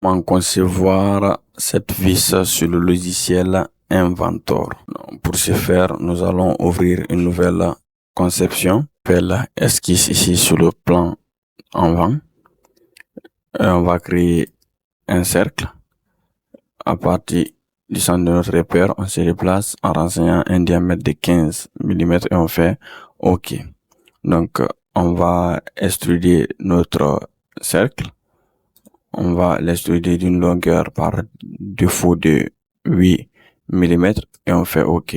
Comment concevoir cette vis sur le logiciel Inventor. Pour ce faire, nous allons ouvrir une nouvelle conception. Appelle esquisse ici sur le plan en avant. Et on va créer un cercle. À partir du centre de notre repère, on se déplace en renseignant un diamètre de 15 mm et on fait OK. Donc, on va extruder notre cercle. On va l'extruder d'une longueur par défaut de 8 mm et on fait OK.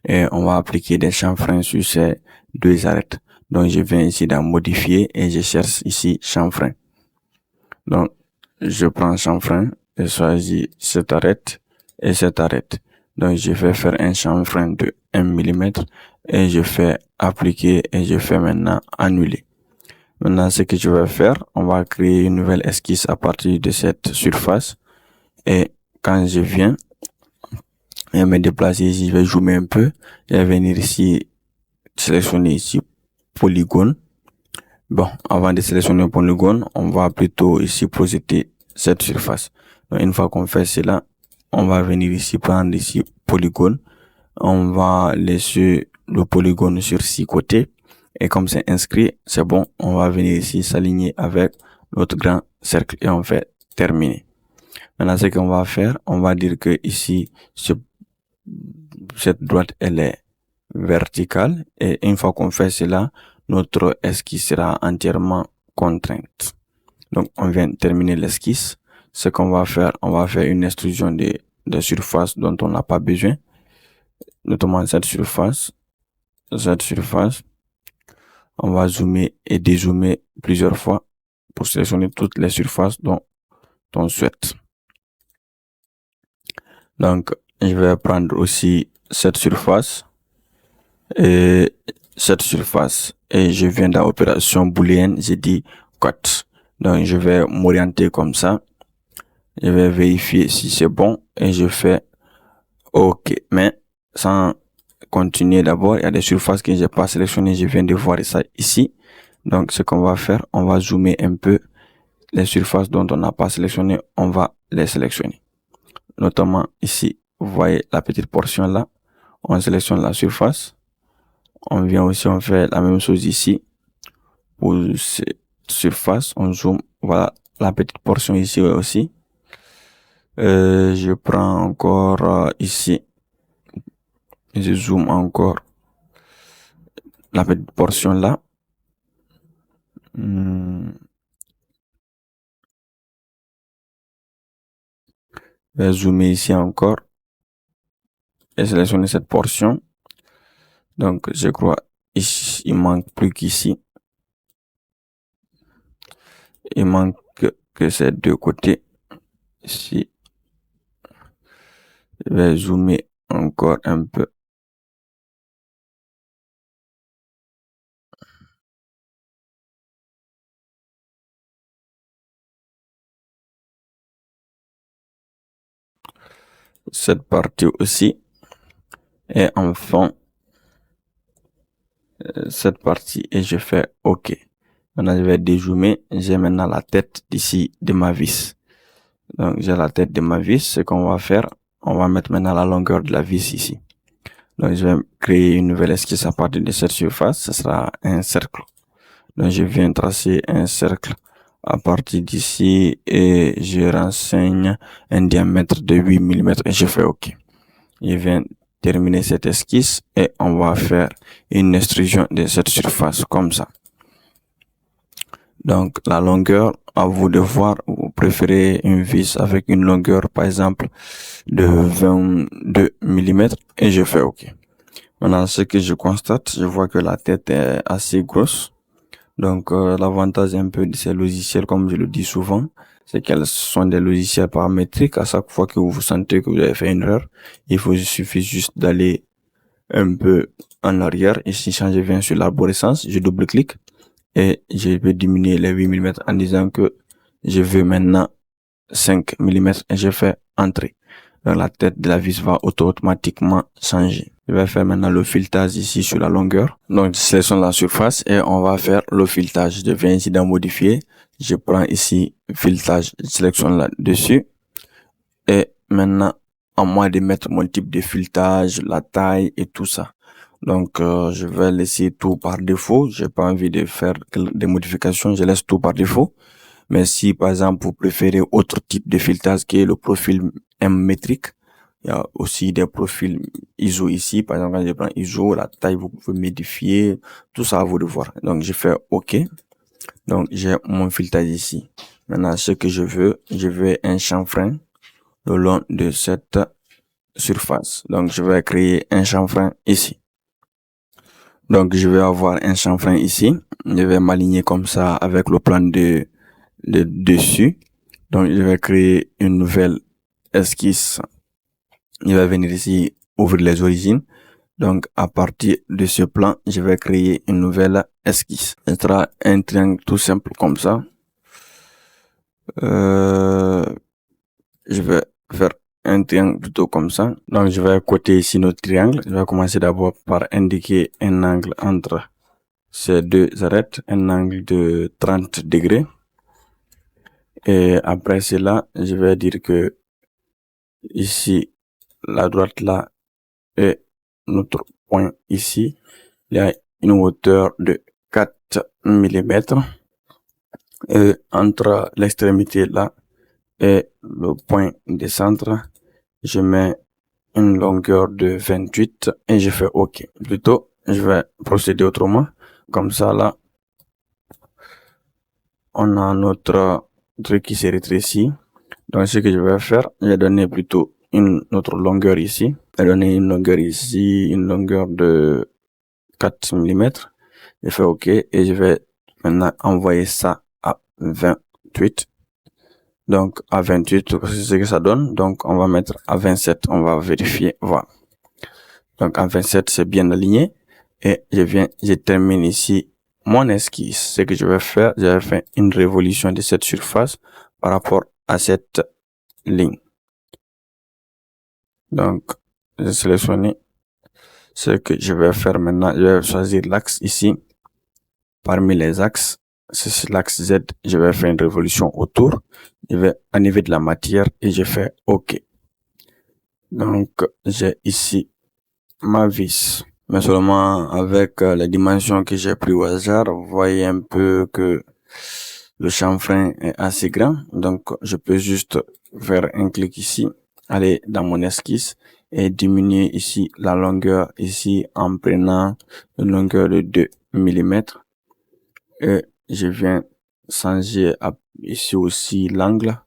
Et on va appliquer des chanfreins sur ces deux arêtes. Donc, je viens ici dans modifier et je cherche ici chanfrein. Donc, je prends chanfrein et choisis cette arête et cette arête. Donc, je vais faire un chanfrein de 1 mm et je fais appliquer et je fais maintenant annuler. Maintenant, ce que je vais faire, on va créer une nouvelle esquisse à partir de cette surface. Et quand je viens et me déplacer ici, je vais zoomer un peu et venir ici, sélectionner ici polygone. Bon, avant de sélectionner un polygone, on va plutôt ici projeter cette surface. Donc, une fois qu'on fait cela, on va venir ici prendre ici polygone. On va laisser le polygone sur 6 côtés. Et comme c'est inscrit, c'est bon, on va venir ici s'aligner avec notre grand cercle et on fait terminer. Maintenant, ce qu'on va faire, on va dire que ici, cette droite, elle est verticale. Et une fois qu'on fait cela, notre esquisse sera entièrement contrainte. Donc, on vient de terminer l'esquisse. Ce qu'on va faire, on va faire une extrusion de surface dont on n'a pas besoin. Notamment cette surface. On va zoomer et dézoomer plusieurs fois pour sélectionner toutes les surfaces dont on souhaite. Donc, je vais prendre aussi cette surface et je viens dans opération booléenne, j'ai dit cut. Donc, je vais m'orienter comme ça. Je vais vérifier si c'est bon et je fais OK. Mais sans continuer d'abord, il y a des surfaces que j'ai pas sélectionnées. Je viens de voir ça ici. Donc, ce qu'on va faire, on va zoomer un peu les surfaces dont on n'a pas sélectionné. On va les sélectionner. Notamment ici, vous voyez la petite portion là. On sélectionne la surface. On vient aussi, on fait la même chose ici. Pour cette surface, on zoome. Voilà la petite portion ici aussi. Je prends encore ici. Je zoome encore la petite portion là. Je vais zoomer ici encore et sélectionner cette portion. Donc, je crois ici, il manque plus qu'ici. Il manque que ces deux côtés. Ici, je vais zoomer encore un peu. Cette partie aussi. Et enfin, cette partie et je fais OK. Maintenant, je vais dézoomer. J'ai maintenant la tête d'ici de ma vis. Donc, j'ai la tête de ma vis. Ce qu'on va faire, on va mettre maintenant la longueur de la vis ici. Donc, je vais créer une nouvelle esquisse à partir de cette surface. Ce sera un cercle. Donc, je viens tracer un cercle à partir d'ici et je renseigne un diamètre de 8 mm et je fais OK. Je viens terminer cette esquisse et on va faire une extrusion de cette surface comme ça. Donc, la longueur, à vous de voir, vous préférez une vis avec une longueur, par exemple, de 22 mm et je fais OK. Maintenant, ce que je constate, je vois que la tête est assez grosse. Donc, l'avantage un peu de ces logiciels, comme je le dis souvent, c'est qu'elles sont des logiciels paramétriques. À chaque fois que vous sentez que vous avez fait une erreur, il suffit juste d'aller un peu en arrière. Ici, quand je viens sur l'arborescence, je double-clique et je vais diminuer les 8 mm en disant que je veux maintenant 5 mm et je fais entrer. Donc, la tête de la vis va automatiquement changer. Je vais faire maintenant le filetage ici sur la longueur. Donc, je sélectionne la surface et on va faire le filetage. Je viens ici dans modifier. je prends ici filetage, je sélectionne là-dessus. Et maintenant, à moi de mettre mon type de filetage, la taille et tout ça. Donc, je vais laisser tout par défaut. J'ai pas envie de faire des modifications. Je laisse tout par défaut. Mais si, par exemple, vous préférez autre type de filetage qui est le profil M métrique, il y a aussi des profils ISO ici. Par exemple, quand je prends ISO, la taille, vous pouvez modifier. Tout ça à vous de voir. Donc, je fais OK. Donc, j'ai mon filetage ici. Maintenant, ce que je veux un chanfrein le long de cette surface. Donc, je vais créer un chanfrein ici. Donc, je vais avoir un chanfrein ici. Je vais m'aligner comme ça avec le plan de dessus. Donc, je vais créer une nouvelle esquisse. Je vais venir ici ouvrir les origines. Donc, à partir de ce plan, je vais créer une nouvelle esquisse. Ce sera un triangle tout simple comme ça. Je vais faire un triangle plutôt comme ça. Donc, je vais coter ici notre triangle. Je vais commencer d'abord par indiquer un angle entre ces deux arêtes, un angle de 30 degrés. Et après cela, je vais dire que ici, la droite là et notre point ici, il y a une hauteur de 4 mm. Et entre l'extrémité là et le point de centre, je mets une longueur de 28 et je fais OK. Plutôt, je vais procéder autrement. Comme ça, là, on a notre truc qui se rétrécit. Donc, ce que je vais faire, je vais donner plutôt une autre longueur ici. Je vais donner une longueur ici, une longueur de 4 mm. Je fais OK et je vais maintenant envoyer ça à 28. Donc, à 28, c'est ce que ça donne. Donc, on va mettre à 27. On va vérifier. Voilà. Donc, à 27, c'est bien aligné. Et je termine ici mon esquisse. Ce que je vais faire, je vais faire une révolution de cette surface par rapport à cette ligne. Donc, je sélectionne ce que je vais faire maintenant. Je vais choisir l'axe ici. Parmi les axes, c'est l'axe Z. Je vais faire une révolution autour. Je vais enlever de la matière et je fais OK. Donc, j'ai ici ma vis. Mais seulement avec les dimensions que j'ai pris au hasard, vous voyez un peu que le chanfrein est assez grand. Donc, je peux juste faire un clic ici, aller dans mon esquisse et diminuer ici la longueur ici en prenant une longueur de 2 mm. Et je viens changer ici aussi l'angle.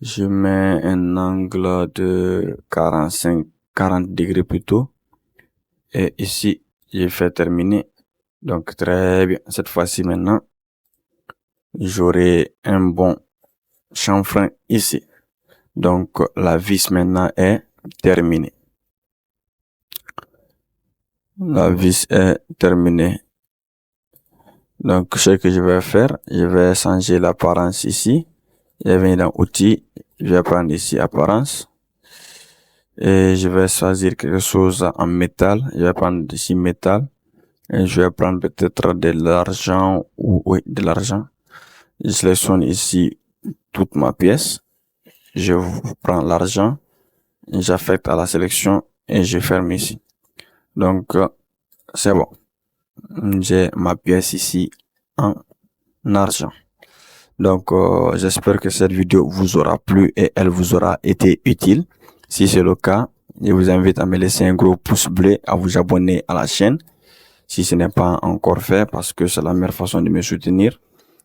Je mets un angle de 40 degrés plutôt. Et ici, j'ai fait terminer. Donc, très bien. Cette fois-ci, maintenant, j'aurai un bon chanfrein ici. Donc, la vis maintenant est terminée. La vis est terminée. Donc, ce que je vais faire, je vais changer l'apparence ici. Je vais venir dans Outils. Je vais prendre ici Apparence. Et je vais choisir quelque chose en métal. Je vais prendre ici métal. Et je vais prendre peut-être de l'argent ou oui, de l'argent. Je sélectionne ici toute ma pièce. Je prends l'argent. J'affecte à la sélection et je ferme ici. Donc, c'est bon. J'ai ma pièce ici en argent. Donc, j'espère que cette vidéo vous aura plu et elle vous aura été utile. Si c'est le cas, je vous invite à me laisser un gros pouce bleu, à vous abonner à la chaîne si ce n'est pas encore fait parce que c'est la meilleure façon de me soutenir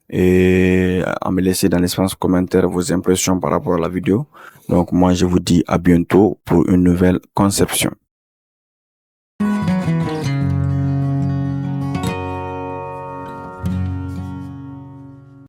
et à me laisser dans l'espace commentaire vos impressions par rapport à la vidéo. Donc, moi, je vous dis à bientôt pour une nouvelle conception.